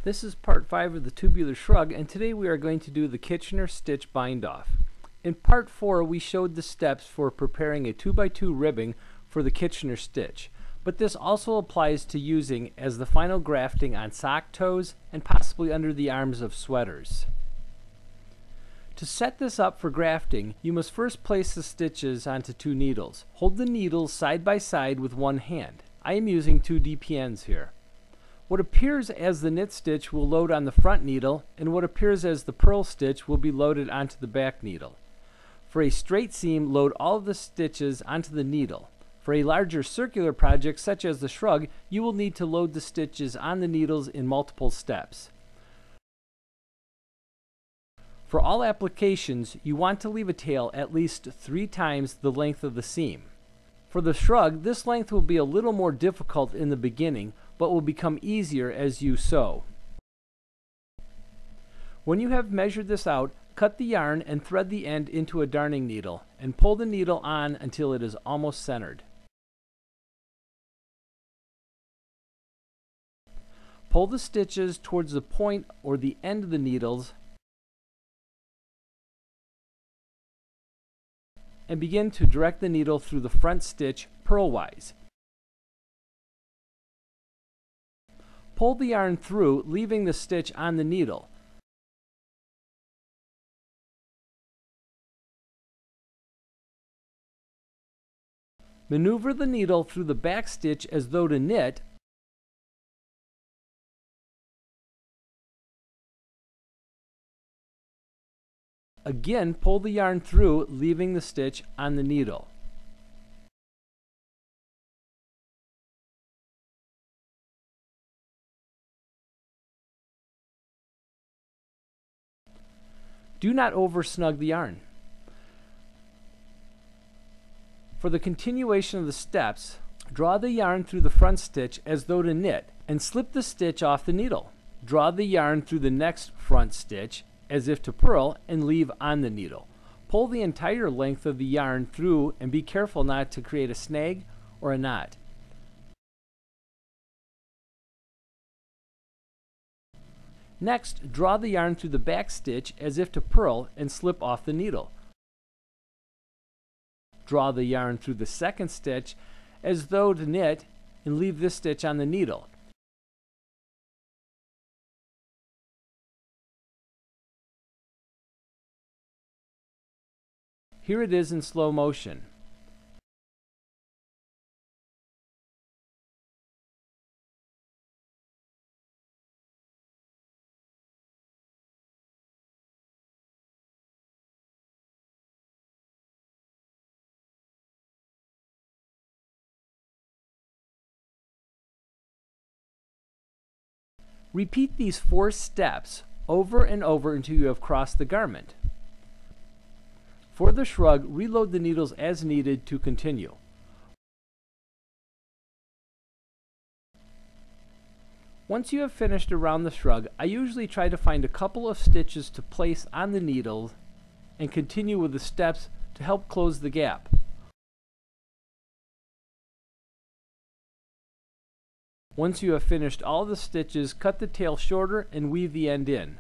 This is part 5 of the tubular shrug, and today we are going to do the Kitchener stitch bind off. In part 4 we showed the steps for preparing a 2x2 ribbing for the Kitchener stitch, but this also applies to using as the final grafting on sock toes and possibly under the arms of sweaters. To set this up for grafting, you must first place the stitches onto 2 needles. Hold the needles side by side with one hand. I am using 2 DPNs here. What appears as the knit stitch will load on the front needle, and what appears as the purl stitch will be loaded onto the back needle. For a straight seam, load all of the stitches onto the needle. For a larger circular project such as the shrug, you will need to load the stitches on the needles in multiple steps. For all applications, you want to leave a tail at least 3 times the length of the seam. For the shrug, this length will be a little more difficult in the beginning, but will become easier as you sew. When you have measured this out, cut the yarn and thread the end into a darning needle, and pull the needle on until it is almost centered. Pull the stitches towards the point or the end of the needles and begin to direct the needle through the front stitch purlwise. Pull the yarn through, leaving the stitch on the needle. Maneuver the needle through the back stitch as though to knit, again pull the yarn through, leaving the stitch on the needle. Do not over snug the yarn. For the continuation of the steps, draw the yarn through the front stitch as though to knit and slip the stitch off the needle. Draw the yarn through the next front stitch as if to purl and leave on the needle. Pull the entire length of the yarn through and be careful not to create a snag or a knot. Next, draw the yarn through the back stitch as if to purl and slip off the needle. Draw the yarn through the second stitch as though to knit and leave this stitch on the needle. Here it is in slow motion. Repeat these 4 steps over and over until you have crossed the garment. For the shrug, reload the needles as needed to continue. Once you have finished around the shrug, I usually try to find a couple of stitches to place on the needles and continue with the steps to help close the gap. Once you have finished all the stitches, cut the tail shorter and weave the end in.